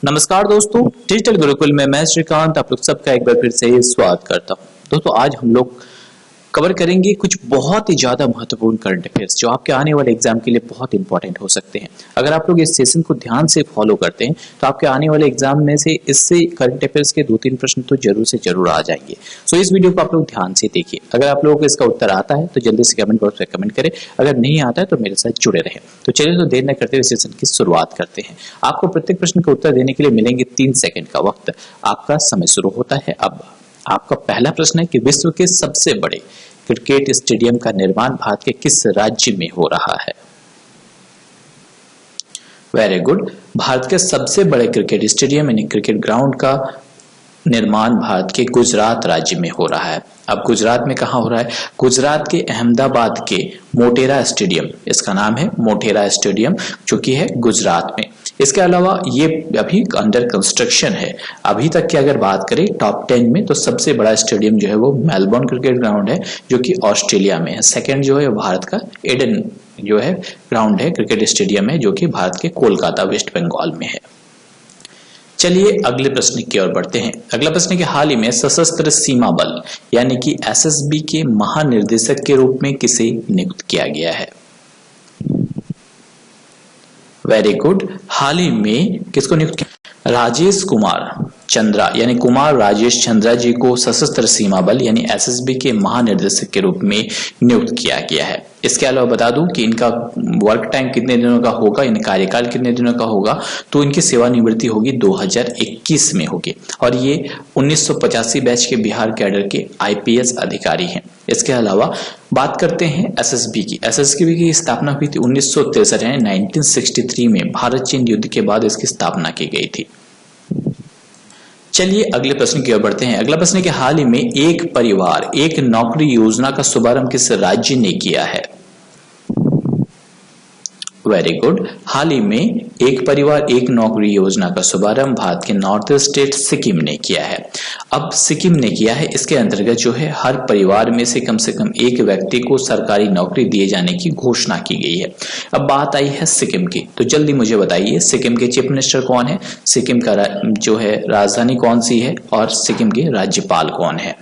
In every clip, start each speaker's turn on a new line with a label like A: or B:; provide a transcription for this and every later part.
A: नमस्कार दोस्तों, डिजिटल गुरुकुल में मैं श्रीकांत आप लोग सबका एक बार फिर से स्वागत करता हूं। दोस्तों आज हम लोग कवर करेंगे कुछ बहुत ही ज्यादा महत्वपूर्ण करंट अफेयर्स जो आपके आने वाले एग्जाम के लिए बहुत इंपॉर्टेंट हो सकते हैं। अगर आप लोग इस सेशन को ध्यान से फॉलो करते हैं तो आपके आने वाले एग्जाम में से इससे करंट अफेयर्स के 2-3 प्रश्न तो जरूर से जरूर आ जाएंगे। सो इस वीडियो को आप लोग ध्यान से देखिए। अगर आप लोगों को इसका उत्तर आता है तो जल्दी से कमेंट बॉक्स में कमेंट करें, अगर नहीं आता है तो मेरे साथ जुड़े रहे। तो चलिए तो देर न करते हुए सेशन की शुरुआत करते हैं। आपको प्रत्येक प्रश्न का उत्तर देने के लिए मिलेंगे 3 सेकंड का वक्त। आपका समय शुरू होता है अब। आपका पहला प्रश्न है कि विश्व के सबसे बड़े क्रिकेट स्टेडियम का निर्माण भारत के किस राज्य में हो रहा है? Very good. भारत के सबसे बड़े क्रिकेट स्टेडियम यानी क्रिकेट ग्राउंड का निर्माण भारत के गुजरात राज्य में हो रहा है। अब गुजरात में कहां हो रहा है? गुजरात के अहमदाबाद के मोटेरा स्टेडियम, इसका नाम है मोटेरा स्टेडियम, जो कि है गुजरात में। इसके अलावा ये अभी अंडर कंस्ट्रक्शन है। अभी तक की अगर बात करें टॉप 10 में तो सबसे बड़ा स्टेडियम जो है वो मेलबोर्न क्रिकेट ग्राउंड है जो कि ऑस्ट्रेलिया में है। सेकंड जो है भारत का एडन जो है ग्राउंड है, क्रिकेट स्टेडियम है जो कि भारत के कोलकाता वेस्ट बंगाल में है। चलिए अगले प्रश्न की ओर बढ़ते हैं। अगला प्रश्न के हाल ही में सशस्त्र सीमा बल यानी कि एसएसबी के महानिर्देशक के रूप में किसे नियुक्त किया गया है? Very good. हाल ही में किसको नियुक्त किया? राजेश कुमार चंद्रा यानी कुमार राजेश चंद्रा जी को सशस्त्र सीमा बल यानी एसएसबी के महानिर्देशक के रूप में नियुक्त किया गया है। इसके अलावा बता दूं कि इनका वर्क टाइम कितने दिनों का होगा, इन कार्यकाल कितने दिनों का होगा, तो इनकी सेवानिवृत्ति होगी 2021 में होगी और ये 1985 बैच के बिहार कैडर के आईपीएस अधिकारी हैं। इसके अलावा बात करते हैं एसएसबी की। एसएसबी की स्थापना हुई थी 1963 यानी 1963 में। भारत चीन युद्ध के बाद इसकी स्थापना की गई थी। चलिए अगले प्रश्न की ओर बढ़ते हैं। अगला प्रश्न के हाल ही में एक परिवार एक नौकरी योजना का शुभारंभ किस राज्य ने किया है? Very good. हाल ही में एक परिवार एक नौकरी योजना का शुभारंभ भारत के नॉर्थ स्टेट सिक्किम ने किया है। अब सिक्किम ने किया है, इसके अंतर्गत जो है हर परिवार में से कम एक व्यक्ति को सरकारी नौकरी दिए जाने की घोषणा की गई है। अब बात आई है सिक्किम की, तो जल्दी मुझे बताइए सिक्किम के चीफ मिनिस्टर कौन है, सिक्किम का जो है राजधानी कौन सी है और सिक्किम के राज्यपाल कौन है?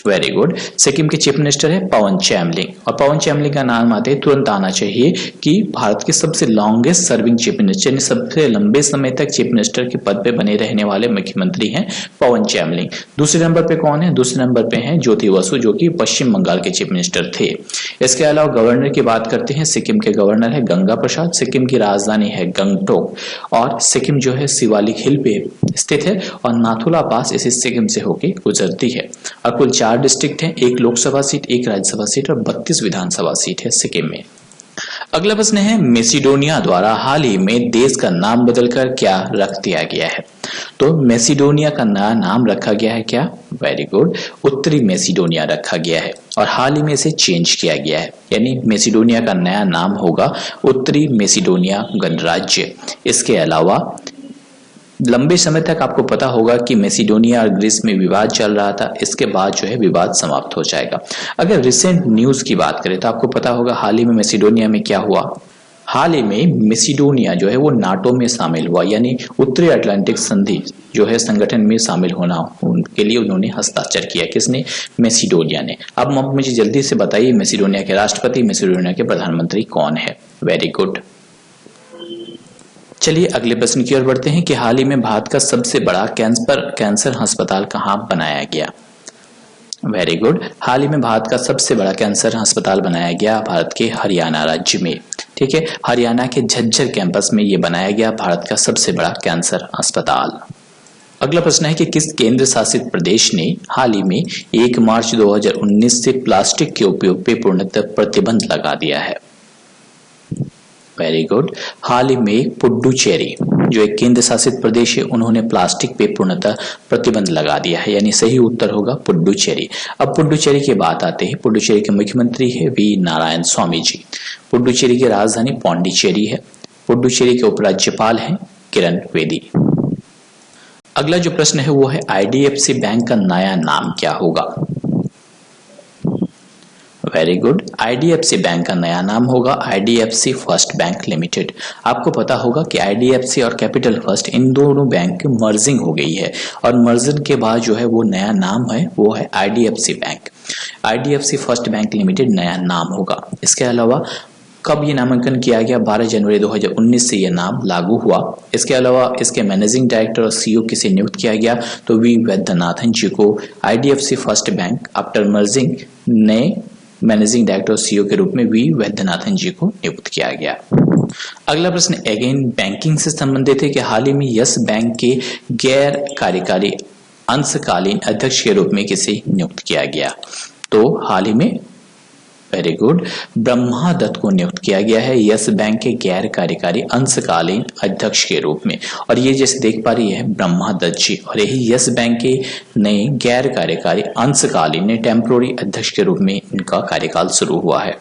A: Very good. सिक्किम के चीफ मिनिस्टर है पवन चामलिंग और पवन चामलिंग का नाम आते ही तुरंत आना चाहिए कि भारत के सबसे लॉन्गेस्ट सर्विंग चीफ मिनिस्टर यानी सबसे लंबे समय तक चीफ मिनिस्टर के पद पे बने रहने वाले मुख्यमंत्री हैं पवन चामलिंग। दूसरे नंबर पे कौन है? दूसरे नंबर पे हैं ज्योति बसु जो कि पश्चिम बंगाल के चीफ मिनिस्टर थे। इसके अलावा गवर्नर की बात करते हैं। सिक्किम के गवर्नर है गंगा प्रसाद। सिक्किम की राजधानी है गंगटोक और सिक्किम जो है शिवालिक हिल पे स्थित है और नाथुला पास इसी सिक्किम से होकर गुजरती है। और कुल 4 डिस्ट्रिक्ट हैं, 1 लोकसभा सीट, 1 राज्यसभा सीट और 32 विधानसभा सीट है सिक्किम में। अगला प्रश्न है मैसेडोनिया द्वारा हाल ही में देश का नाम बदलकर क्या रख दिया गया है? तो मैसेडोनिया का नया नाम रखा गया है क्या? वेरी गुड, उत्तरी मैसेडोनिया रखा गया है और हाल ही में इसे चेंज किया गया है यानी मैसेडोनिया का नया नाम होगा उत्तरी मैसेडोनिया गणराज्य। इसके अलावा लंबे समय तक आपको पता होगा कि मैसेडोनिया और ग्रीस में विवाद चल रहा था, इसके बाद जो है विवाद समाप्त हो जाएगा। अगर रिसेंट न्यूज की बात करें तो आपको पता होगा हाल ही में मैसेडोनिया में क्या हुआ। हाल ही में मैसेडोनिया जो है वो नाटो में शामिल हुआ यानी उत्तरी अटलांटिक संधि जो है संगठन में शामिल होना उनके लिए उन्होंने हस्ताक्षर किया। किसने? मैसेडोनिया ने। अब मुझे जल्दी से बताइए मैसेडोनिया के राष्ट्रपति, मैसेडोनिया के प्रधानमंत्री कौन है? Very good. चलिए अगले प्रश्न की ओर बढ़ते हैं कि हाल ही में भारत का सबसे बड़ा कैंसर अस्पताल कहां बनाया गया? Very good. हाल ही में भारत का सबसे बड़ा कैंसर अस्पताल बनाया गया भारत के हरियाणा राज्य में। ठीक है, हरियाणा के झज्जर कैंपस में यह बनाया गया भारत का सबसे बड़ा कैंसर अस्पताल। अगला प्रश्न है कि किस केंद्र शासित प्रदेश ने हाल ही में 1 मार्च 2019 से प्लास्टिक के उपयोग पे पूर्णतः प्रतिबंध लगा दिया है? Very good. हाल ही में पुडुचेरी जो एक केंद्र शासित प्रदेश है उन्होंने प्लास्टिक पे पूर्णतः प्रतिबंध लगा दिया है यानी सही उत्तर होगा पुडुचेरी। अब पुडुचेरी की बात आते हैं। पुडुचेरी के मुख्यमंत्री है वी नारायण स्वामी जी। पुडुचेरी की राजधानी पौंडीचेरी है। पुडुचेरी के उपराज्यपाल हैं किरण बेदी। अगला जो प्रश्न है वो है आईडीएफसी बैंक का नया नाम क्या होगा? Very good. आईडीएफसी बैंक का नया नाम होगा आईडीएफसी फर्स्ट बैंक लिमिटेड। आपको पता होगा कि आईडीएफसी और कैपिटल फर्स्ट इन दोनों बैंक की मर्जिंग हो गई है और मर्जर के बाद जो है वो नया नाम है वो है IDFC bank. IDFC first bank limited नया नाम होगा। इसके अलावा कब ये नामांकन किया गया? 12 जनवरी 2019 से यह नाम लागू हुआ। इसके अलावा इसके मैनेजिंग डायरेक्टर और सीईओ किसे नियुक्त किया गया? तो वी वैद्यनाथन जी को IDFC first bank after merging नए मैनेजिंग डायरेक्टर और सीईओ के रूप में वी वैद्यनाथन जी को नियुक्त किया गया। अगला प्रश्न अगेन बैंकिंग से संबंधित है कि हाल ही में यस बैंक के गैर कार्यकारी अंशकालीन अध्यक्ष के रूप में किसे नियुक्त किया गया? तो हाल ही में वेरी गुड ब्रह्मा दत्त को नियुक्त किया गया है यस बैंक के गैर कार्यकारी अंशकालीन अध्यक्ष के रूप में। और ये जैसे देख पा रही है ब्रह्मा दत्त जी, और यही यस बैंक के नए गैर कार्यकारी अंशकालीन टेम्पोररी अध्यक्ष के रूप में इनका कार्यकाल शुरू हुआ है।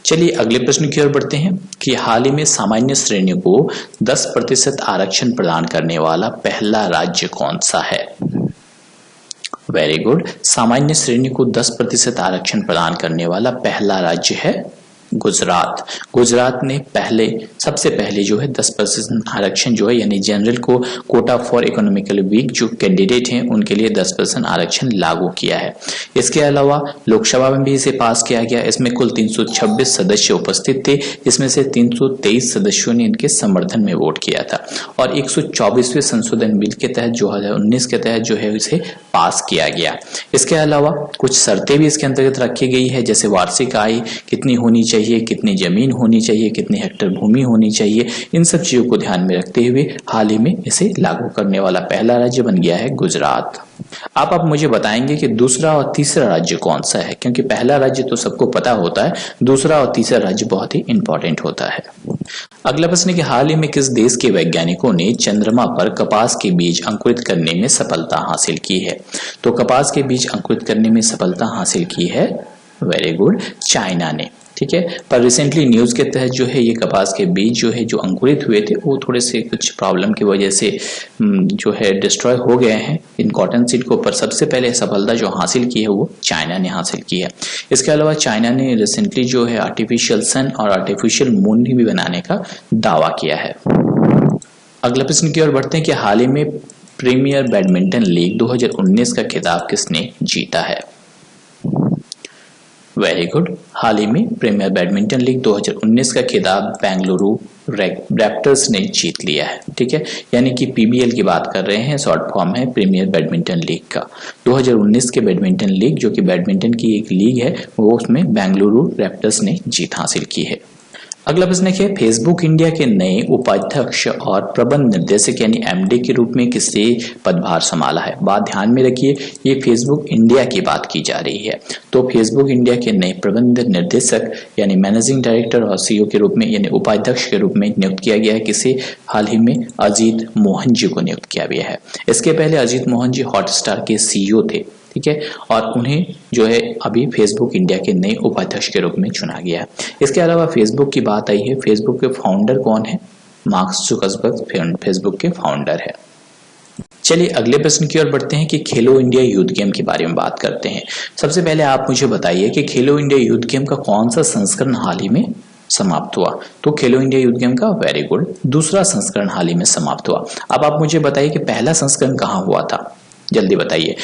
A: चलिए अगले प्रश्न की ओर बढ़ते हैं कि हाल ही में सामान्य श्रेणी को 10% आरक्षण प्रदान करने वाला पहला राज्य कौन सा है? वेरी गुड सामान्य श्रेणी को 10% आरक्षण प्रदान करने वाला पहला राज्य है गुजरात। गुजरात ने सबसे पहले जो है 10% आरक्षण जो है यानी जनरल को कोटा फॉर इकोनॉमिकली वीक जो कैंडिडेट हैं उनके लिए 10% आरक्षण लागू किया है। इसके अलावा लोकसभा में भी इसे पास किया गया। इसमें कुल 326 सदस्य उपस्थित थे, इसमें से 323 सदस्यों ने इनके समर्थन में वोट किया था और 124वें संशोधन बिल के तहत 2019 के तहत जो है इसे पास किया गया। इसके अलावा कुछ शर्तें भी इसके अंतर्गत रखी गई है, जैसे वार्षिक आय कितनी होनी चाहिए, कितनी जमीन होनी चाहिए, कितनी हेक्टेयर भूमि होनी चाहिए। इन सब चीजों को ध्यान में रखते हुए हाल ही में इसे लागू करने वाला पहला राज्य बन गया है गुजरात। अब आप मुझे बताएंगे कि दूसरा और तीसरा राज्य कौन सा है, क्योंकि पहला राज्य तो सबको पता होता है, दूसरा और तीसरा राज्य बहुत ही इंपॉर्टेंट होता है। अगला प्रश्न है कि हाल ही में किस देश के वैज्ञानिकों ने चंद्रमा पर कपास के बीज अंकुरित करने में सफलता हासिल की है? तो कपास के बीज अंकुरित करने में सफलता हासिल की है वेरी गुड चाइना ने। ठीक है, पर रिसेंटली न्यूज के तहत जो है ये कपास के बीज जो है जो अंकुरित हुए थे वो थोड़े से कुछ प्रॉब्लम की वजह से जो है डिस्ट्रॉय हो गए हैं इन कॉटन सीड को। पर सबसे पहले सफलता जो हासिल की है वो चाइना ने हासिल की है। इसके अलावा चाइना ने रिसेंटली जो है आर्टिफिशियल सन और आर्टिफिशियल मून भी बनाने का दावा किया है। अगला प्रश्न की ओर बढ़ते हैं कि हाल ही में प्रीमियर बैडमिंटन लीग 2019 का खिताब किसने जीता है? वेरी गुड हाल ही में प्रीमियर बैडमिंटन लीग 2019 का खिताब बेंगलुरु रैप्टर्स ने जीत लिया है। ठीक है, यानी कि पीबीएल की बात कर रहे हैं, शॉर्ट फॉर्म है प्रीमियर बैडमिंटन लीग का। 2019 के बैडमिंटन लीग जो कि बैडमिंटन की एक लीग है वो उसमें बेंगलुरु रैप्टर्स ने जीत हासिल की है। अगला प्रश्न है फेसबुक इंडिया के नए उपाध्यक्ष और प्रबंध निर्देशक यानी एमडी के रूप में किसने पदभार संभाला है? बात ध्यान में रखिए, ये फेसबुक इंडिया की बात की जा रही है। तो फेसबुक इंडिया के नए प्रबंध निर्देशक यानी मैनेजिंग डायरेक्टर और सीईओ के रूप में यानी उपाध्यक्ष के रूप में नियुक्त किया गया है किसे? हाल ही में अजीत मोहन जी को नियुक्त किया गया है। इसके पहले अजीत मोहन जी हॉटस्टार के सीईओ थे। ठीक है, और उन्हें जो है अभी फेसबुक इंडिया के नए उपाध्यक्ष के रूप में चुना गया है। इसके अलावा फेसबुक की बात आई है, फेसबुक के फाउंडर कौन है? मार्क जुकरबर्ग फेसबुक के फाउंडर है। चलिए अगले प्रश्न की ओर बढ़ते हैं कि खेलो इंडिया यूथ गेम के बारे में बात करते हैं। सबसे पहले आप मुझे बताइए कि खेलो इंडिया यूथ गेम का कौन सा संस्करण हाल ही में समाप्त हुआ? तो खेलो इंडिया यूथ गेम का वेरी गुड दूसरा संस्करण हाल ही में समाप्त हुआ। अब आप मुझे बताइए कि पहला संस्करण कहाँ हुआ था, जल्दी बताइए।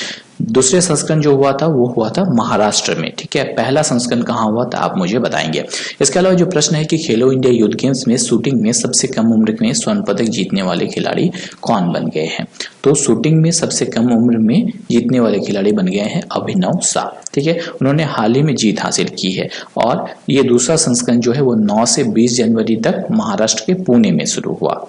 A: दूसरे संस्करण जो हुआ था वो हुआ था महाराष्ट्र में। ठीक है, पहला संस्करण कहाँ हुआ था आप मुझे बताएंगे। इसके अलावा जो प्रश्न है कि खेलो इंडिया यूथ गेम्स में शूटिंग में सबसे कम उम्र में स्वर्ण पदक जीतने वाले खिलाड़ी कौन बन गए हैं? तो शूटिंग में सबसे कम उम्र में जीतने वाले खिलाड़ी बन गए हैं अभिनव शाह। ठीक है, उन्होंने हाल ही में जीत हासिल की है और ये दूसरा संस्करण जो है वो 9 से 20 जनवरी तक महाराष्ट्र के पुणे में शुरू हुआ।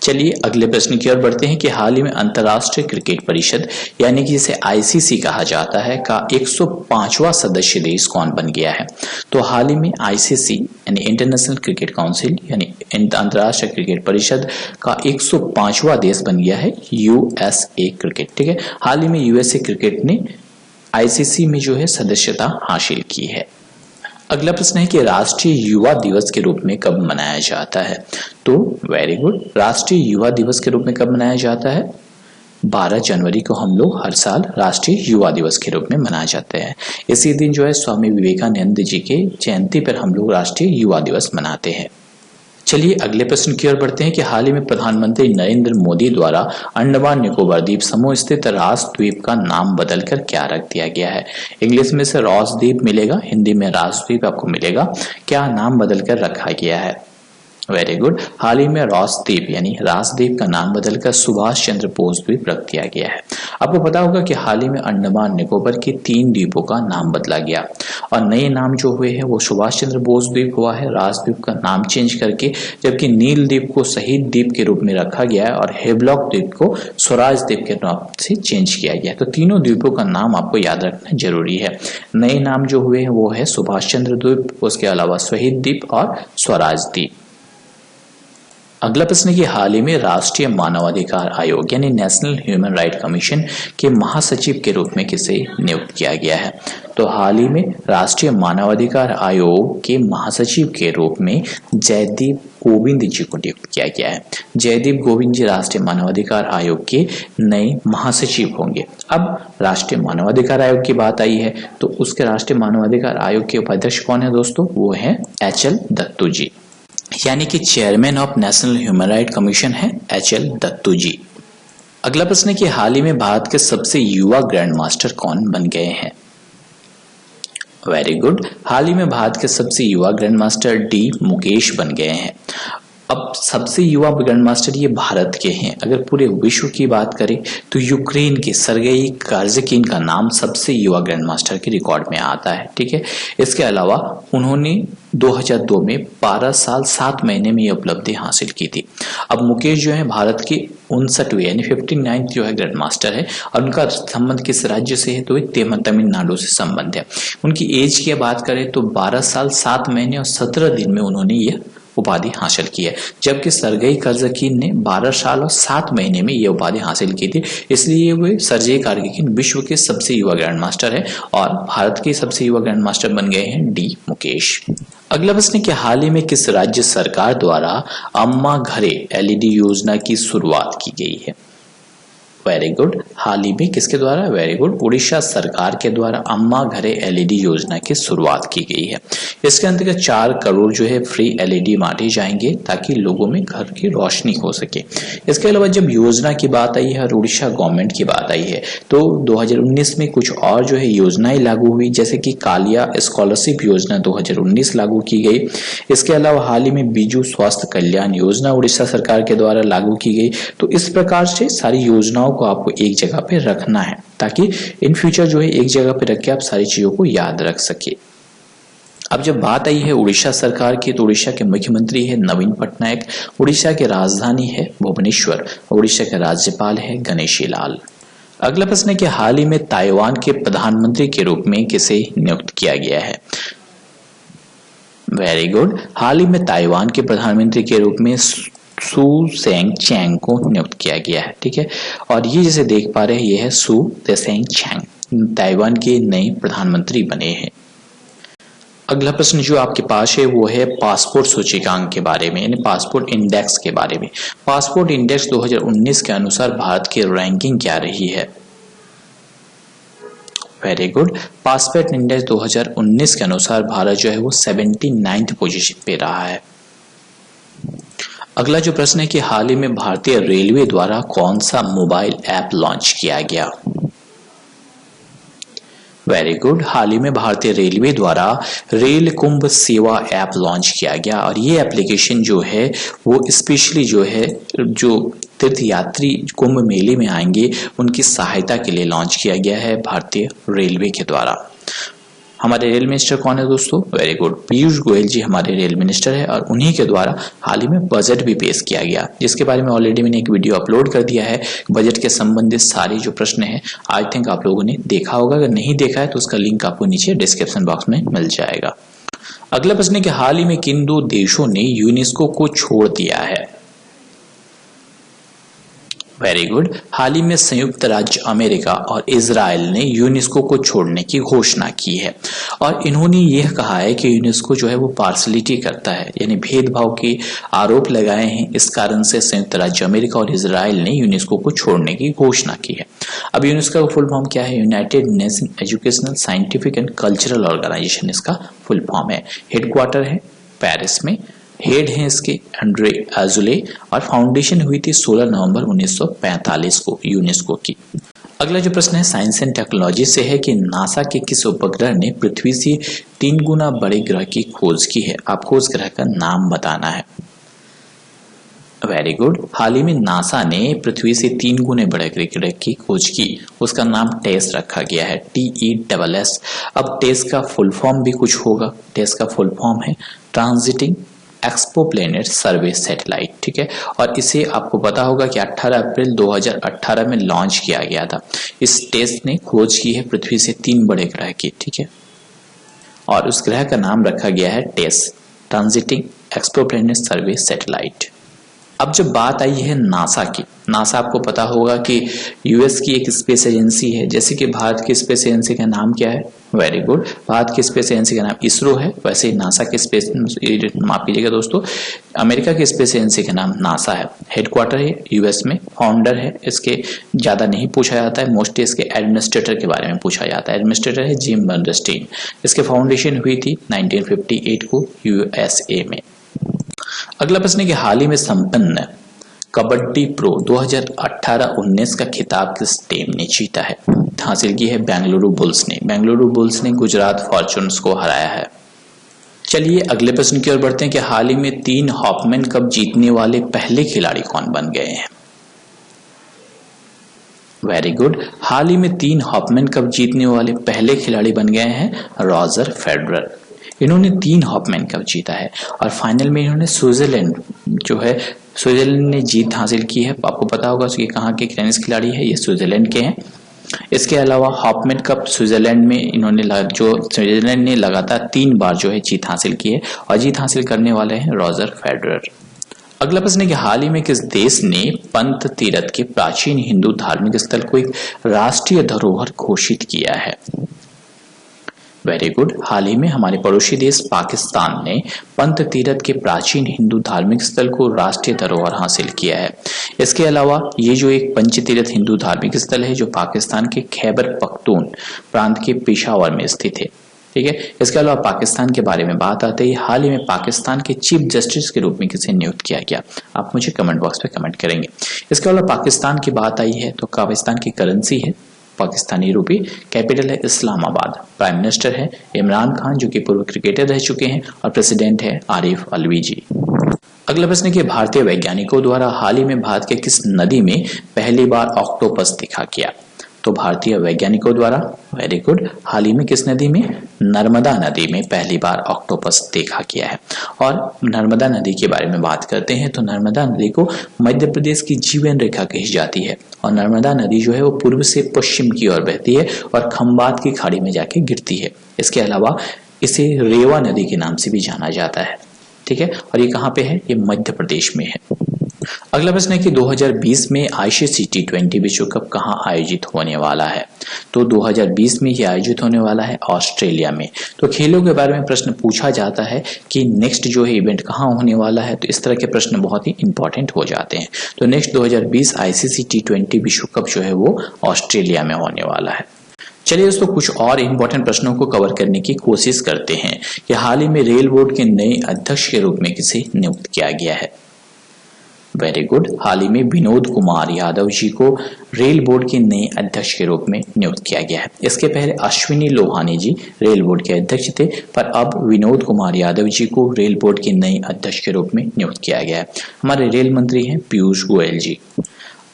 A: चलिए अगले प्रश्न की ओर बढ़ते हैं कि हाल ही में अंतर्राष्ट्रीय क्रिकेट परिषद यानी कि जिसे आईसीसी कहा जाता है का 105वां सदस्य देश कौन बन गया है? तो हाल ही में आईसीसी यानी इंटरनेशनल क्रिकेट काउंसिल यानी अंतर्राष्ट्रीय क्रिकेट परिषद का 105वां देश बन गया है यूएसए क्रिकेट। ठीक है, हाल ही में यूएसए क्रिकेट ने आईसीसी में जो है सदस्यता हासिल की है। अगला प्रश्न है कि राष्ट्रीय युवा दिवस के रूप में कब मनाया जाता है? तो वेरी गुड राष्ट्रीय युवा दिवस के रूप में कब मनाया जाता है? 12 जनवरी को हम लोग हर साल राष्ट्रीय युवा दिवस के रूप में मनाए जाते हैं। इसी दिन जो है स्वामी विवेकानंद जी के जयंती पर हम लोग राष्ट्रीय युवा दिवस मनाते हैं। चलिए अगले प्रश्न की ओर बढ़ते हैं कि हाल ही में प्रधानमंत्री नरेंद्र मोदी द्वारा अंडमान निकोबार द्वीप समूह स्थित रास द्वीप का नाम बदलकर क्या रख दिया गया है। इंग्लिश में से रॉस द्वीप मिलेगा, हिंदी में रास द्वीप आपको मिलेगा। क्या नाम बदलकर रखा गया है? Very good. हाल ही में रॉस द्वीप यानी रास द्वीप का नाम बदलकर सुभाष चंद्र बोस द्वीप रख दिया गया है। आपको पता होगा कि हाल ही में अंडमान निकोबार के 3 द्वीपों का नाम बदला गया और नए नाम जो हुए हैं वो सुभाष चंद्र बोस द्वीप हुआ है रास द्वीप का नाम चेंज करके, जबकि नील द्वीप को शहीद द्वीप के रूप में रखा गया है और हेवलॉक द्वीप को स्वराज द्वीप के नाम से चेंज किया गया है। तो तीनों द्वीपों का नाम आपको याद रखना जरूरी है। नए नाम जो हुए हैं वो है सुभाष चंद्र द्वीप, उसके अलावा शहीद द्वीप और स्वराज द्वीप। अगला प्रश्न है कि हाल ही में राष्ट्रीय मानवाधिकार आयोग यानी नेशनल ह्यूमन राइट कमीशन के महासचिव के रूप में किसे नियुक्त किया गया है? तो हाल ही में राष्ट्रीय मानवाधिकार आयोग के महासचिव के रूप में जयदीप गोविंद जी को नियुक्त किया गया है। जयदीप गोविंद जी राष्ट्रीय मानवाधिकार आयोग के नए महासचिव होंगे। अब राष्ट्रीय मानवाधिकार आयोग की बात आई है तो उसके राष्ट्रीय मानवाधिकार आयोग के उपाध्यक्ष कौन है दोस्तों? वो है HL दत्तू जी, यानी कि chairman of national human right commission है HL दत्तू जी। अगला प्रश्न है कि हाल ही में भारत के सबसे युवा ग्रैंड मास्टर कौन बन गए हैं? Very good. हाल ही में भारत के सबसे युवा ग्रैंड मास्टर D मुकेश बन गए हैं। अब सबसे युवा ग्रैंड मास्टर ये भारत के हैं। अगर पूरे विश्व की बात करें तो यूक्रेन के सर्गेई कार्जकिन का नाम सबसे युवा ग्रैंड मास्टर के रिकॉर्ड में आता है। ठीक है, इसके अलावा उन्होंने 2002 में 12 साल 7 महीने में ये उपलब्धि हासिल की थी। अब मुकेश जो है भारत के 59वें यानी 59th जो है ग्रैंड मास्टर है और उनका संबंध किस राज्य से है? तो तमिलनाडु से संबंध है। उनकी एज की बात करें तो 12 साल 7 महीने और 17 दिन में उन्होंने ये उपाधि हासिल की है, जबकि सर्गेई कार्जकिन ने 12 साल और 7 महीने में यह उपाधि हासिल की थी। इसलिए वे सर्गेई कार्जकिन विश्व के सबसे युवा ग्रैंड मास्टर है और भारत के सबसे युवा ग्रैंड मास्टर बन गए हैं D मुकेश। अगला प्रश्न है कि हाल ही में किस राज्य सरकार द्वारा अम्मा घरे LED योजना की शुरुआत की गई है? Very good. हाल ही में किसके द्वारा? वेरी गुड, उड़ीसा सरकार के द्वारा अम्मा घरे LED योजना की शुरुआत की गई है। इसके अंतर्गत 4 करोड़ जो है फ्री LED बांटे जाएंगे ताकि लोगों में घर की रोशनी हो सके। इसके अलावा जब योजना की बात आई है और उड़ीसा गवर्नमेंट की बात आई है तो 2019 में कुछ और जो है योजनाएं लागू हुई, जैसे कि कालिया स्कॉलरशिप योजना 2019 लागू की गई। इसके अलावा हाल ही में बीजू स्वास्थ्य कल्याण योजना उड़ीसा सरकार के द्वारा लागू की गई। तो इस प्रकार से सारी योजनाओं को आपको एक जगह पे रखना है ताकि इन फ्यूचर जो है एक जगह पे रख के आप सारी चीजों को याद रख सके। अब जब बात आई है उड़ीसा सरकार की तो उड़ीसा के मुख्यमंत्री है नवीन पटनायक, उड़ीसा की राजधानी है भुवनेश्वर, उड़ीसा के राज्यपाल है गणेशी लाल। अगला प्रश्न है कि हाल ही में ताइवान के प्रधानमंत्री के रूप में किसे नियुक्त किया गया है? Very good. हाल ही में ताइवान के प्रधानमंत्री के रूप में सू सेंग चैंग को नियुक्त किया गया है। ठीक है, और ये जैसे देख पा रहे हैं ये है सू सेंग चैंग, ताइवान के नए प्रधानमंत्री बने हैं। अगला प्रश्न जो आपके पास है वो है पासपोर्ट सूचकांक के बारे में यानी पासपोर्ट इंडेक्स के बारे में। पासपोर्ट इंडेक्स 2019 के अनुसार भारत की रैंकिंग क्या रही है? Very good. पासपोर्ट इंडेक्स 2019 के अनुसार भारत जो है वो 79th पोजीशन पे रहा है। अगला जो प्रश्न है कि हाल ही में भारतीय रेलवे द्वारा कौन सा मोबाइल ऐप लॉन्च किया गया? Very good. हाल ही में भारतीय रेलवे द्वारा रेल कुंभ सेवा ऐप लॉन्च किया गया और ये एप्लीकेशन जो है वो स्पेशली जो है जो तीर्थ यात्री कुंभ मेले में आएंगे उनकी सहायता के लिए लॉन्च किया गया है भारतीय रेलवे के द्वारा। हमारे रेल मिनिस्टर कौन है दोस्तों? वेरी गुड, पीयूष गोयल जी हमारे रेल मिनिस्टर है और उन्हीं के द्वारा हाल ही में बजट भी पेश किया गया, जिसके बारे में ऑलरेडी मैंने एक वीडियो अपलोड कर दिया है। बजट के संबंधित सारे जो प्रश्न है आई थिंक आप लोगों ने देखा होगा, अगर नहीं देखा है तो उसका लिंक आपको नीचे डिस्क्रिप्शन बॉक्स में मिल जाएगा। अगला प्रश्न है कि हाल ही में किन 2 देशों ने यूनेस्को को छोड़ दिया है? Very good. हाल ही में संयुक्त राज्य अमेरिका और इजराइल ने यूनेस्को को छोड़ने की घोषणा की है और इन्होंने यह कहा है कि यूनेस्को जो है वो पार्शलिटी करता है, यानी भेदभाव के आरोप लगाए हैं। इस कारण से संयुक्त राज्य अमेरिका और इजराइल ने यूनेस्को को छोड़ने की घोषणा की है। अब यूनेस्को का फुल फॉर्म क्या है? United Nation Educational, Scientific and Cultural Organisation इसका फुल फॉर्म है। हेडक्वार्टर है पेरिस में, हेड हैं इसके एंड्रे एजुले और फाउंडेशन हुई थी 16 नवंबर 1945 को यूनेस्को की। अगला जो प्रश्न है साइंस एंड टेक्नोलॉजी से है कि नासा के किस उपग्रह ने पृथ्वी से 3 गुना बड़े ग्रह की खोज की है? आपको उस ग्रह का नाम बताना है। Very good. हाल ही में नासा ने पृथ्वी से 3 गुने बड़े ग्रह की खोज की, उसका नाम टेस रखा गया है, TESS। अब टेस का फुल फॉर्म भी कुछ होगा। टेस का फुल फॉर्म है ट्रांजिटिंग एक्सोप्लैनेट सर्वे सैटेलाइट, ठीक है। और इसे आपको पता होगा कि 18 अप्रैल 2018 में लॉन्च किया गया था। इस टेस्ट ने खोज की है पृथ्वी से 3 बड़े ग्रह की, ठीक है, और उस ग्रह का नाम रखा गया है टेस, ट्रांजिटिंग एक्सोप्लैनेट सर्वे सैटेलाइट। अब जब बात आई है नासा की, नासा आपको पता होगा कि यूएस की एक स्पेस एजेंसी है, जैसे कि भारत की स्पेस एजेंसी का नाम क्या है? Very good. भारत की स्पेस एजेंसी का नाम इसरो है, वैसे ही नासा की स्पेस, माफ कीजिएगा दोस्तों, अमेरिका की स्पेस एजेंसी का नाम नासा है। हेडक्वार्टर है यूएस में, फाउंडर है इसके ज्यादा नहीं पूछा जाता है, मोस्टली इसके एडमिनिस्ट्रेटर के बारे में पूछा जाता है। एडमिनिस्ट्रेटर है जिम बर्नस्टीन। इसके फाउंडेशन हुई थी 1958 को यूएसए में। अगला प्रश्न है कि हाल ही में संपन्न कबड्डी प्रो 2018-19 का खिताब किस टीम ने जीता है? हासिल की है बेंगलुरु बुल्स ने। बेंगलुरु बुल्स ने गुजरात फॉर्च्यून्स को हराया है। चलिए अगले प्रश्न की ओर बढ़ते हैं कि हाल ही में 3 हॉपमैन कप जीतने वाले पहले खिलाड़ी कौन बन गए हैं? Very good. हाल ही में 3 हॉपमैन कप जीतने वाले पहले खिलाड़ी बन गए हैं रॉजर फेडरर। इन्होंने 3 हॉपमैन कप जीता है और फाइनल में इन्होंने स्विट्जरलैंड जो है, स्विट्जरलैंड ने जीत हासिल की है। आपको पता होगा कि कहाँ के टेनिस खिलाड़ी है, ये स्विट्जरलैंड के हैं। इसके अलावा हॉपमैन कप स्विट्जरलैंड में इन्होंने जो स्विट्जरलैंड ने लगातार 3 बार जो है जीत हासिल की है और जीत हासिल करने वाले हैं रॉजर फेडरर। अगला प्रश्न है कि हाल ही में किस देश ने पंत तीरथ के प्राचीन हिंदू धार्मिक स्थल को एक राष्ट्रीय धरोहर घोषित किया है? Very good. हाल ही में हमारे पड़ोसी देश पाकिस्तान ने पंत तीरथ के प्राचीन हिंदू धार्मिक स्थल को राष्ट्रीय धरोहर हासिल किया है। इसके अलावा ये जो एक पंचतीर्थ हिंदू धार्मिक स्थल है जो पाकिस्तान के खैबर पख्तून प्रांत के पेशावर में स्थित है, ठीक है। इसके अलावा पाकिस्तान के बारे में बात आते ही हाल ही में पाकिस्तान के चीफ जस्टिस के रूप में किसे नियुक्त किया गया? आप मुझे कमेंट बॉक्स में कमेंट करेंगे। इसके अलावा पाकिस्तान की बात आई है तो पाकिस्तान की करेंसी है पाकिस्तानी रूपी, कैपिटल है इस्लामाबाद, प्राइम मिनिस्टर है इमरान खान जो कि पूर्व क्रिकेटर रह चुके हैं और प्रेसिडेंट है आरिफ अलवी जी। अगला प्रश्न कि भारतीय वैज्ञानिकों द्वारा हाल ही में भारत के किस नदी में पहली बार ऑक्टोपस देखा गया? तो भारतीय वैज्ञानिकों द्वारा, वेरी गुड, हाल ही में किस नदी में? नर्मदा नदी में पहली बार ऑक्टोपस देखा गया है। और नर्मदा नदी के बारे में बात करते हैं तो नर्मदा नदी को मध्य प्रदेश की जीवन रेखा कही जाती है और नर्मदा नदी जो है वो पूर्व से पश्चिम की ओर बहती है और खंबात की खाड़ी में जाके गिरती है। इसके अलावा इसे रेवा नदी के नाम से भी जाना जाता है, ठीक है। और ये कहाँ पे है? ये मध्य प्रदेश में है। अगला प्रश्न है कि 2020 में आईसीसी T20 विश्व कप कहाँ आयोजित होने वाला है? तो 2020 में ये आयोजित होने वाला है ऑस्ट्रेलिया में। तो खेलों के बारे में प्रश्न पूछा जाता है कि नेक्स्ट जो है इवेंट कहाँ होने वाला है, तो इस तरह के प्रश्न बहुत ही इंपॉर्टेंट हो जाते हैं। तो नेक्स्ट 2020 आईसीसी T20 विश्व कप जो है वो ऑस्ट्रेलिया में होने वाला है। चलिए दोस्तों कुछ और इंपॉर्टेंट प्रश्नों को कवर करने की कोशिश करते हैं कि हाल ही में रेल बोर्ड के नए अध्यक्ष के रूप में किसे नियुक्त किया गया है? Very good. हाल ही में विनोद कुमार यादव जी को रेल बोर्ड के नए अध्यक्ष के रूप में नियुक्त किया गया है। इसके पहले अश्विनी लोहानी जी रेल बोर्ड के अध्यक्ष थे, पर अब विनोद कुमार यादव जी को रेल बोर्ड के नए अध्यक्ष के रूप में नियुक्त किया गया है। हमारे रेल मंत्री हैं पीयूष गोयल जी।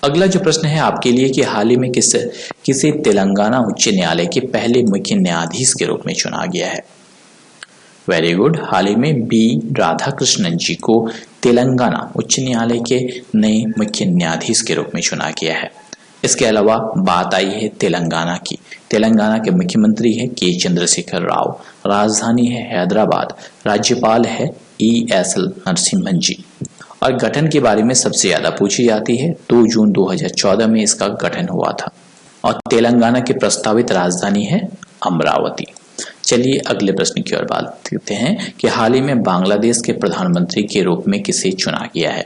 A: अगला जो प्रश्न है आपके लिए कि हाल ही में किसे तेलंगाना उच्च न्यायालय के पहले मुख्य न्यायाधीश के रूप में चुना गया है? Very good. हाल ही में बी राधाकृष्णन जी को तेलंगाना उच्च न्यायालय के नए मुख्य न्यायाधीश के रूप में चुना गया है। इसके अलावा बात आई है तेलंगाना की। तेलंगाना के मुख्यमंत्री है के चंद्रशेखर राव, राजधानी है हैदराबाद, राज्यपाल है ESL नरसिम्हन जी। और गठन के बारे में सबसे ज्यादा पूछी जाती है। 2 जून 2014 में इसका गठन हुआ था और तेलंगाना की प्रस्तावित राजधानी है अमरावती। चलिए अगले प्रश्न की ओर बात करते हैं कि हाल ही में बांग्लादेश के प्रधानमंत्री के रूप में किसे चुना गया है।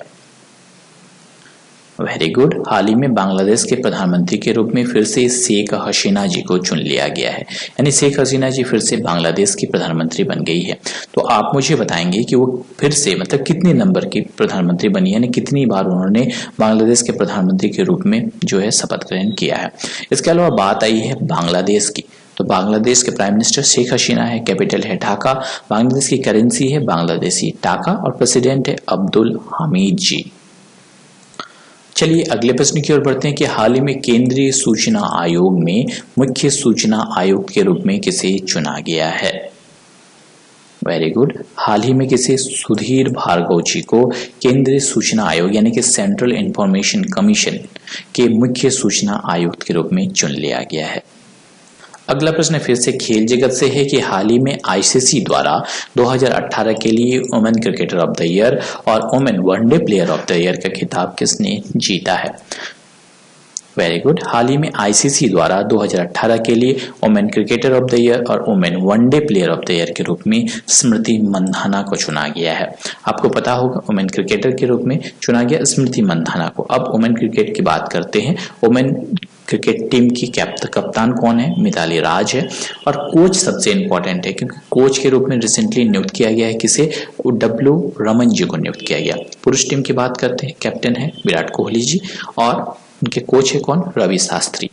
A: वेरी गुड, हाल ही में बांग्लादेश के प्रधानमंत्री के रूप में फिर से शेख हसीना जी को चुन लिया गया है, यानी शेख हसीना जी फिर से बांग्लादेश की प्रधानमंत्री बन गई है। तो आप मुझे बताएंगे कि वो फिर से मतलब कितने नंबर की प्रधानमंत्री बनी, यानी कितनी बार उन्होंने बांग्लादेश के प्रधानमंत्री के रूप में जो है शपथ ग्रहण किया है। इसके अलावा बात आई है बांग्लादेश की, तो बांग्लादेश के प्राइम मिनिस्टर शेख हसीना है, कैपिटल है ढाका, बांग्लादेश की करेंसी है बांग्लादेशी टाका और प्रेसिडेंट है अब्दुल हामिद जी। चलिए अगले प्रश्न की ओर बढ़ते हैं कि हाल ही में केंद्रीय सूचना आयोग में मुख्य सूचना आयुक्त के रूप में किसे चुना गया है। वेरी गुड, हाल ही में किसे सुधीर भार्गव जी को केंद्रीय सूचना आयोग यानी कि सेंट्रल इंफॉर्मेशन कमीशन के मुख्य सूचना आयुक्त के रूप में चुन लिया गया है। अगला प्रश्न फिर से खेल जगत से है कि हाल ही में आईसीसी द्वारा 2018 के लिए women cricketer of the year और women one day player of the year का खिताब किसने जीता है। वेरी गुड, हाल ही में आईसीसी द्वारा 2018 के लिए women cricketer of the year और women one day player of the year के रूप में स्मृति मंधाना को चुना गया है। आपको पता होगा वुमेन क्रिकेटर के रूप में चुना गया स्मृति मंधाना को। अब वुमेन क्रिकेट की बात करते हैं। वुमेन क्रिकेट टीम की कप्तान कौन है? मिताली राज है। और कोच सबसे इंपॉर्टेंट है क्योंकि कोच के रूप में रिसेंटली नियुक्त किया गया है किसे? डब्ल्यू रमन जी को नियुक्त किया गया। पुरुष टीम की बात करते हैं, कैप्टन है विराट कोहली जी और उनके कोच है कौन? रवि शास्त्री।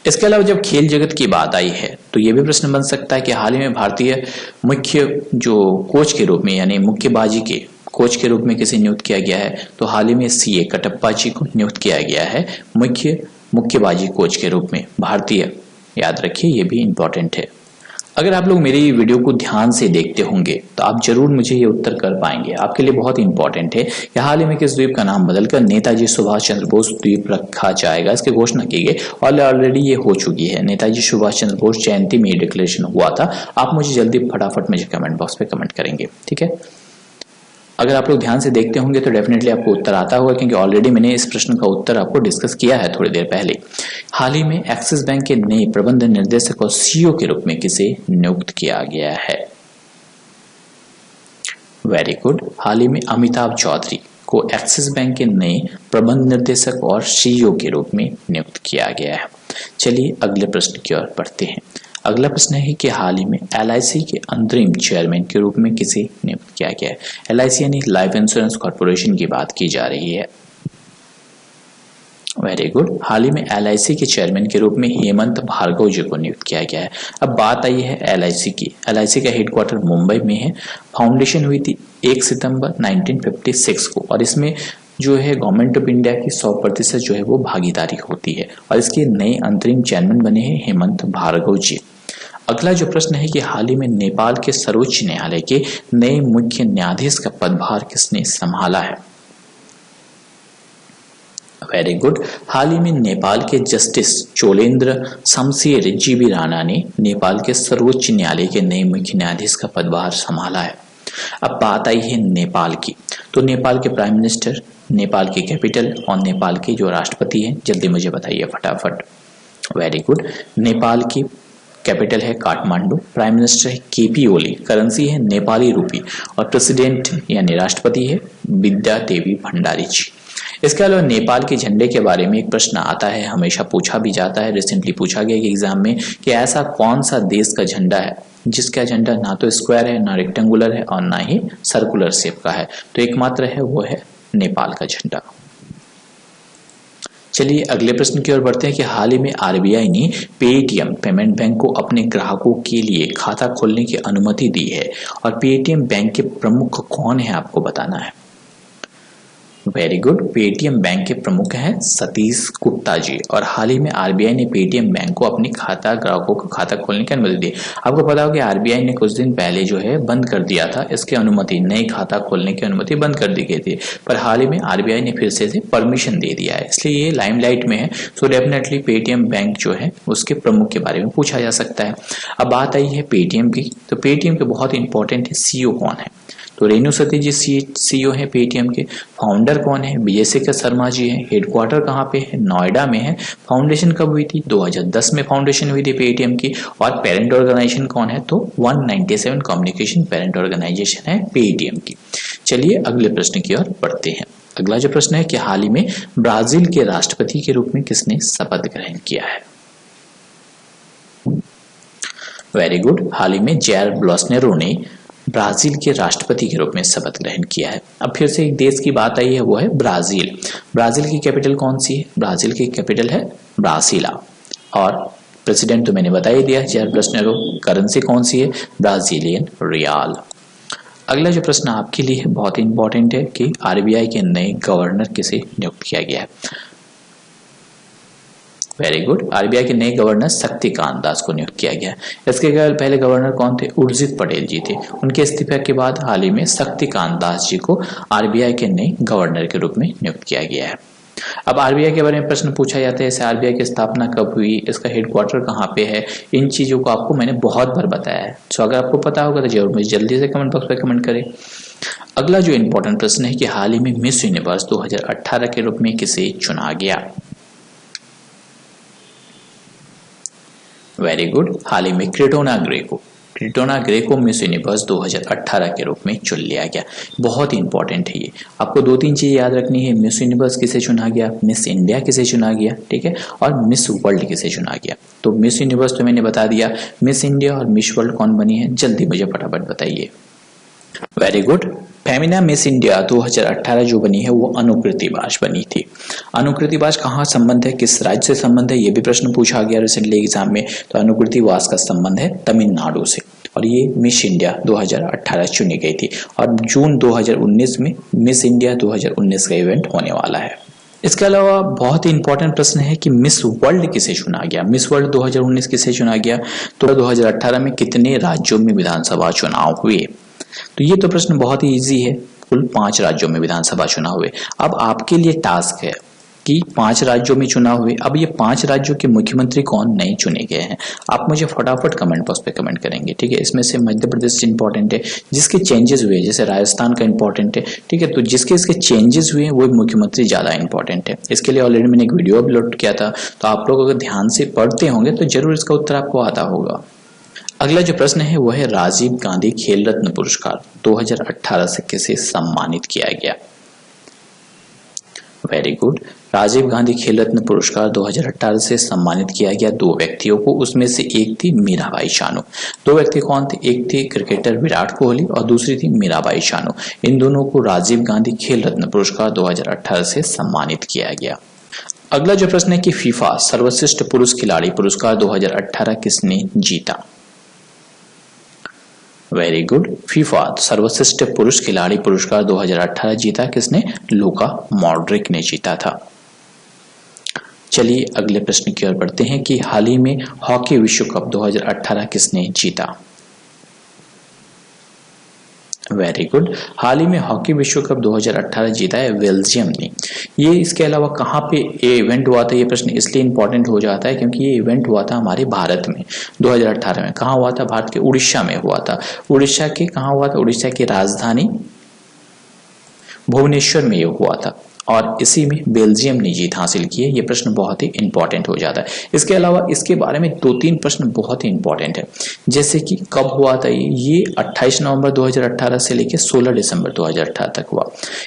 A: इसके अलावा जब खेल जगत की बात आई है तो यह भी प्रश्न बन सकता है कि हाल ही में भारतीय मुख्य जो कोच के रूप में यानी मुक्केबाजी के कोच के रूप में किसे नियुक्त किया गया है। तो हाल ही में सीए कटप्पा जी को नियुक्त किया गया है मुक्केबाजी कोच के रूप में भारतीय। याद रखिए ये भी इंपॉर्टेंट है। अगर आप लोग मेरी वीडियो को ध्यान से देखते होंगे तो आप जरूर मुझे ये उत्तर कर पाएंगे। आपके लिए बहुत इंपॉर्टेंट है कि हाल ही में किस द्वीप का नाम बदलकर नेताजी सुभाष चंद्र बोस द्वीप रखा जाएगा, इसकी घोषणा की गई और ऑलरेडी ये हो चुकी है। नेताजी सुभाष चंद्र बोस जयंती में ये डिक्लेरेशन हुआ था। आप मुझे जल्दी फटाफट मुझे कमेंट बॉक्स पे कमेंट करेंगे, ठीक है। अगर आप लोग ध्यान से देखते होंगे तो डेफिनेटली आपको उत्तर आता होगा क्योंकि ऑलरेडी मैंने इस प्रश्न का उत्तर आपको डिस्कस किया है थोड़ी देर पहले। हाल ही में एक्सिस बैंक के नए प्रबंध निर्देशक और सीईओ के रूप में किसे नियुक्त किया गया है। वेरी गुड, हाल ही में अमिताभ चौधरी को एक्सिस बैंक के नए प्रबंध निर्देशक और सीईओ के रूप में नियुक्त किया गया है। चलिए अगले प्रश्न की ओर बढ़ते हैं। अगला प्रश्न है कि हाल ही में एलआईसी के अंतरिम चेयरमैन के रूप में किसे नियुक्त किया गया है। एलआईसी यानी लाइफ इंश्योरेंस कॉर्पोरेशन की बात की जा रही है। वेरी गुड, हाल ही में एलआईसी के चेयरमैन के रूप में हेमंत भार्गव जी को नियुक्त किया गया है। अब बात आई है एलआईसी की। एलआईसी का हेडक्वार्टर मुंबई में है। फाउंडेशन हुई थी 1 सितंबर 1956 को और इसमें जो है गवर्नमेंट ऑफ इंडिया की 100% जो है वो भागीदारी होती है और इसके नए अंतरिम चेयरमैन बने हैं हेमंत भार्गव जी। अगला जो प्रश्न है कि हाल ही में नेपाल के सर्वोच्च न्यायालय के नए मुख्य न्यायाधीश का पदभार किसने संभाला है। वेरी गुड, हाल ही में नेपाल के जस्टिस चोलेन्द्र शमशेर जीबी राणा ने नेपाल के सर्वोच्च न्यायालय के नए मुख्य न्यायाधीश का पदभार संभाला है। अब बात आई है नेपाल की, तो नेपाल के प्राइम मिनिस्टर, नेपाल की कैपिटल और नेपाल के जो राष्ट्रपति हैं जल्दी मुझे बताइए फटाफट। वेरी गुड, नेपाल की कैपिटल है काठमांडू, प्राइम मिनिस्टर है केपी ओली, करेंसी है नेपाली रूपी और प्रेसिडेंट यानी राष्ट्रपति है विद्या देवी भंडारी जी। इसके अलावा नेपाल के झंडे के बारे में एक प्रश्न आता है, हमेशा पूछा भी जाता है, रिसेंटली पूछा गया एग्जाम में कि ऐसा कौन सा देश का झंडा है जिसका झंडा ना तो स्क्वायर है, ना रेक्टेंगुलर है और ना ही सर्कुलर शेप का है। तो एकमात्र है वो है नेपाल का झंडा। चलिए अगले प्रश्न की ओर बढ़ते हैं कि हाल ही में आरबीआई ने पेटीएम पेमेंट बैंक को अपने ग्राहकों के लिए खाता खोलने की अनुमति दी है और पेटीएम बैंक के प्रमुख कौन है आपको बताना है। वेरी गुड, पेटीएम बैंक के प्रमुख हैं सतीश गुप्ता जी और हाल ही में आरबीआई ने पेटीएम बैंक को अपनी ग्राहकों को खाता खोलने की अनुमति दी। आपको पता होगा कि आरबीआई ने कुछ दिन पहले जो है बंद कर दिया था इसकी अनुमति, नई खाता खोलने की अनुमति बंद कर दी गई थी, पर हाल ही में आरबीआई ने फिर से परमिशन दे दिया है, इसलिए ये लाइमलाइट में है। सो डेफिनेटली पेटीएम बैंक जो है उसके प्रमुख के बारे में पूछा जा सकता है। अब बात आई है पेटीएम की, तो पेटीएम के बहुत इंपॉर्टेंट है सीईओ कौन है। तो रेणु सतीश जी सीईओ है पेटीएम के। फाउंडर कौन है? विजय शेखर शर्मा जी है। हेडक्वार्टर कहाँ पे है? नोएडा में है। फाउंडेशन कब हुई थी? 2010 में फाउंडेशन हुई थी पेटीएम की। और पेरेंट ऑर्गेनाइजेशन कौन है? तो 197 कम्युनिकेशन पेरेंट ऑर्गेनाइजेशन है पेटीएम की। चलिए अगले प्रश्न की ओर बढ़ते हैं। अगला जो प्रश्न है कि हाल ही में ब्राजील के राष्ट्रपति के रूप में किसने शपथ ग्रहण किया है? वेरी गुड, हाल ही में जायर बोल्सोनारो ने ब्राजील के राष्ट्रपति के रूप में शपथ ग्रहण किया है। अब फिर से एक देश की बात आई है, वो है ब्राजील। ब्राजील की कैपिटल कौन सी है? ब्राजील की कैपिटल है ब्रासिला। और प्रेसिडेंट तो मैंने बता ही दिया, जायर बोल्सोनारो। करेंसी कौन सी है? ब्राजीलियन रियाल। अगला जो प्रश्न आपके लिए बहुत ही इंपॉर्टेंट है कि आरबीआई के नए गवर्नर किसे नियुक्त किया गया है? वेरी गुड, आरबीआई के नए गवर्नर शक्तिकांत दास को नियुक्त किया गया है। इसके पहले गवर्नर कौन थे? उर्जित पटेल जी थे। उनके इस्तीफे के बाद हाल ही में शक्तिकांत दास जी को आरबीआई के नए गवर्नर के रूप में नियुक्त किया गया है। अब आरबीआई के बारे में प्रश्न पूछा जाता है, जैसे आरबीआई की स्थापना कब हुई, इसका हेडक्वार्टर कहाँ पे है, इन चीजों को आपको मैंने बहुत बार बताया है। सो अगर आपको पता होगा तो जरूर मुझे जल्दी से कमेंट बॉक्स में कमेंट करें। अगला जो इंपॉर्टेंट प्रश्न है कि हाल ही में मिस यूनिवर्स 2018 के रूप में किसे चुना गया? वेरी गुड, हाल ही में क्रिटोना ग्रे को मिस यूनिवर्स 2018 के रूप में चुन लिया गया। बहुत ही इंपॉर्टेंट है ये। आपको 2-3 चीज याद रखनी है। मिस यूनिवर्स किसे चुना गया, मिस इंडिया किसे चुना गया, ठीक है, और मिस वर्ल्ड किसे चुना गया। तो मिस यूनिवर्स तो मैंने बता दिया, मिस इंडिया और मिस वर्ल्ड कौन बनी है, जल्दी मुझे फटाफट बताइए। Very good, Femina miss India 2018 जो बनी है वो अनुकृति बाज बनी थी। अनुकृति बाज कहाँ संबंध है, किस राज्य से संबंध है, ये भी प्रश्न पूछा गया रिसेंटली एग्जाम में। तो अनुकृति बाज का संबंध है तमिलनाडु से। और ये मिस इंडिया 2018 चुनी गई थी और जून 2019 में मिस इंडिया 2019 का इवेंट होने वाला है। इसके अलावा बहुत ही इंपॉर्टेंट प्रश्न है कि मिस वर्ल्ड किसे चुना गया, मिस वर्ल्ड 2019 किसे चुना गया। तो 2018 में कितने राज्यों में विधानसभा चुनाव हुए? तो ये तो प्रश्न बहुत ही इजी है। कुल 5 राज्यों में विधानसभा चुनाव हुए। अब आपके लिए टास्क है कि 5 राज्यों में चुनाव हुए। अब ये 5 राज्यों के मुख्यमंत्री कौन नहीं चुने गए हैं, आप मुझे फटाफट कमेंट बॉक्स पे कमेंट करेंगे, ठीक है। इसमें से मध्य प्रदेश इंपॉर्टेंट है, जिसके चेंजेस हुए, जैसे राजस्थान का इंपॉर्टेंट है, ठीक है। तो जिसके इसके चेंजेस हुए वो मुख्यमंत्री ज्यादा इंपॉर्टेंट है। इसके लिए ऑलरेडी मैंने एक वीडियो अपलोड किया था, तो आप लोग अगर ध्यान से पढ़ते होंगे तो जरूर इसका उत्तर आपको आता होगा। अगला जो प्रश्न है वो है राजीव गांधी खेल रत्न पुरस्कार 2018 से किसे सम्मानित किया गया? वेरी गुड, राजीव गांधी खेल रत्न पुरस्कार 2018 से सम्मानित किया गया 2 व्यक्तियों को। उसमें से एक थी मीराबाई चानू। 2 व्यक्ति कौन थे? एक थे क्रिकेटर विराट कोहली और दूसरी थी मीराबाई चानू। इन दोनों को राजीव गांधी खेल रत्न पुरस्कार 2018 से सम्मानित किया गया। अगला जो प्रश्न है कि फीफा सर्वश्रेष्ठ पुरुष खिलाड़ी पुरस्कार 2018 किसने जीता? वेरी गुड, फीफा सर्वश्रेष्ठ पुरुष खिलाड़ी पुरस्कार 2018 जीता किसने? लूका मॉड्रिक ने जीता था। चलिए अगले प्रश्न की ओर बढ़ते हैं कि हाल ही में हॉकी विश्व कप 2018 किसने जीता? वेरी गुड, हाल ही में हॉकी विश्व कप 2018 जीता है बेल्जियम ने। ये इसके अलावा कहाँ पे ये इवेंट हुआ था, ये प्रश्न इसलिए इंपॉर्टेंट हो जाता है क्योंकि ये इवेंट हुआ था हमारे भारत में 2018 में। कहाँ हुआ था? भारत के उड़ीसा में हुआ था। उड़ीसा के कहाँ हुआ था? उड़ीसा की राजधानी भुवनेश्वर में ये हुआ था और इसी में बेल्जियम ने जीत हासिल की है। ये प्रश्न बहुत ही इंपॉर्टेंट हो जाता है। इसके अलावा इसके बारे में 2-3 प्रश्न बहुत ही इंपॉर्टेंट है, जैसे कि कब हुआ था ये 28 नवंबर 2018 से लेकर 16 दिसंबर 2018 तक हुआ।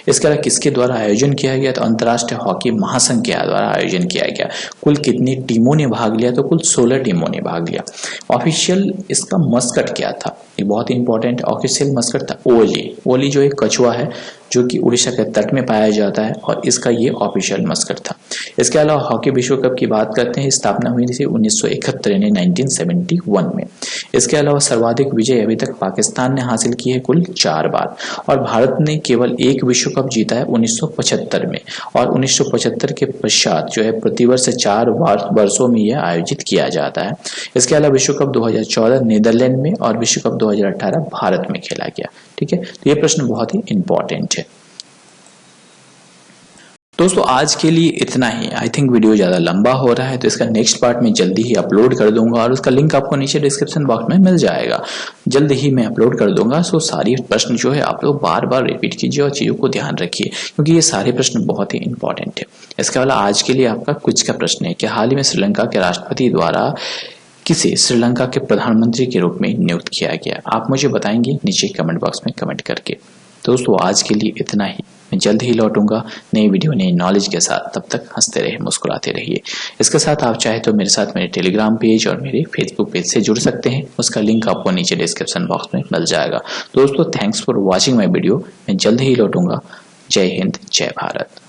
A: इसके अलावा किसके द्वारा आयोजन किया गया? तो अंतर्राष्ट्रीय हॉकी महासंघ के द्वारा आयोजन किया गया। कुल कितनी टीमों ने भाग लिया? तो कुल 16 टीमों ने भाग लिया। ऑफिशियल इसका मस्कट क्या था? ये बहुत ही इंपॉर्टेंट। ऑफिशियल मस्कट था ओली। ओली जो एक कछुआ है जो कि उड़ीसा के तट में पाया जाता है और इसका ये ऑफिशियल मस्कट था। इसके अलावा हॉकी विश्व कप की बात करते हैं, स्थापना हुई थी 1971 यानी 1971 में। इसके अलावा सर्वाधिक विजय अभी तक पाकिस्तान ने हासिल की है, कुल 4 बार, और भारत ने केवल 1 विश्व कप जीता है 1975 में। और 1975 के पश्चात जो है प्रतिवर्ष 4 वर्षों में यह आयोजित किया जाता है। इसके अलावा विश्व कप 2014 नीदरलैंड में और विश्व कप 2018 भारत में खेला गया, ठीक है। तो ये प्रश्न बहुत ही इंपॉर्टेंट है। दोस्तों आज के लिए इतना ही। आई थिंक वीडियो ज़्यादा लंबा हो रहा है तो इसका नेक्स्ट पार्ट में जल्दी ही अपलोड कर दूंगा और उसका लिंक आपको नीचे डिस्क्रिप्शन बॉक्स में मिल जाएगा। जल्द ही मैं अपलोड कर दूंगा। सो सारी प्रश्न जो है आप लोग बार बार रिपीट कीजिए और चीज़ों को ध्यान रखिए क्योंकि ये सारे प्रश्न बहुत ही इंपॉर्टेंट है। इसके अलावा आज के लिए आपका क्विज का प्रश्न है कि हाल ही में श्रीलंका के राष्ट्रपति द्वारा किसे श्रीलंका के प्रधानमंत्री के रूप में नियुक्त किया गया? आप मुझे बताएंगे नीचे कमेंट बॉक्स में कमेंट करके। दोस्तों आज के लिए इतना ही। मैं जल्द ही लौटूंगा नई वीडियो नई नॉलेज के साथ। तब तक हंसते रहिए, मुस्कुराते रहिए। इसके साथ आप चाहे तो मेरे साथ मेरे टेलीग्राम पेज और मेरे फेसबुक पेज से जुड़ सकते हैं। उसका लिंक आपको नीचे डिस्क्रिप्शन बॉक्स में मिल जाएगा। दोस्तों thanks for watching my video. मैं जल्द ही लौटूंगा। जय हिंद, जय भारत।